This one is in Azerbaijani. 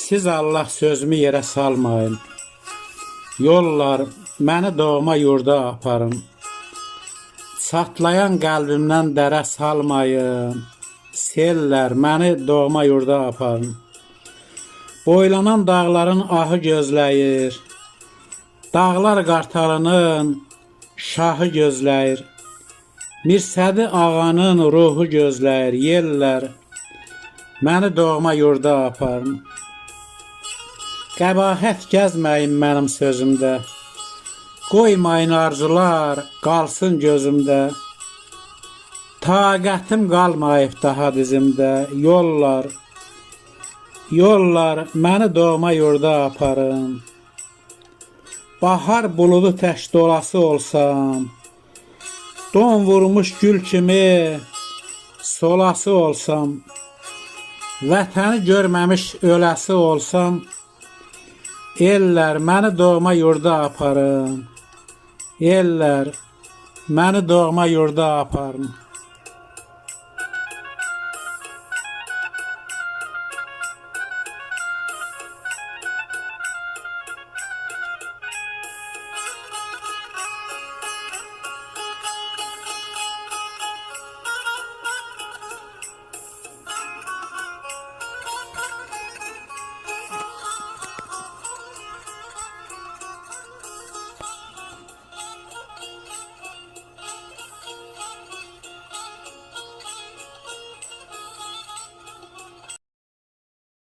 Siz Allah sözümü yerə salmayın. Yollar məni doğma yurda aparın. Çatlayan qəlbimdən dərə salmayın. Sellər məni doğma yurda aparın. Boylanan dağların ahı gözləyir. Dağlar qartalının şahı gözləyir. Mirsədi ağanın ruhu gözləyir. Yellər məni doğma yurda aparın. Qəbahət gəzməyin mənim sözümdə. Qoymayın arzular qalsın gözümdə. Taqətim qalmayıb daha dizimdə. Yollar məni doğma yurda aparın. Bahar buludu tək dolası olsam, don vurmuş gül kimi solası olsam, vətəni görməmiş öləsi olsam, ellər məni doğma yurda aparın. Ellər məni doğma yurda aparın.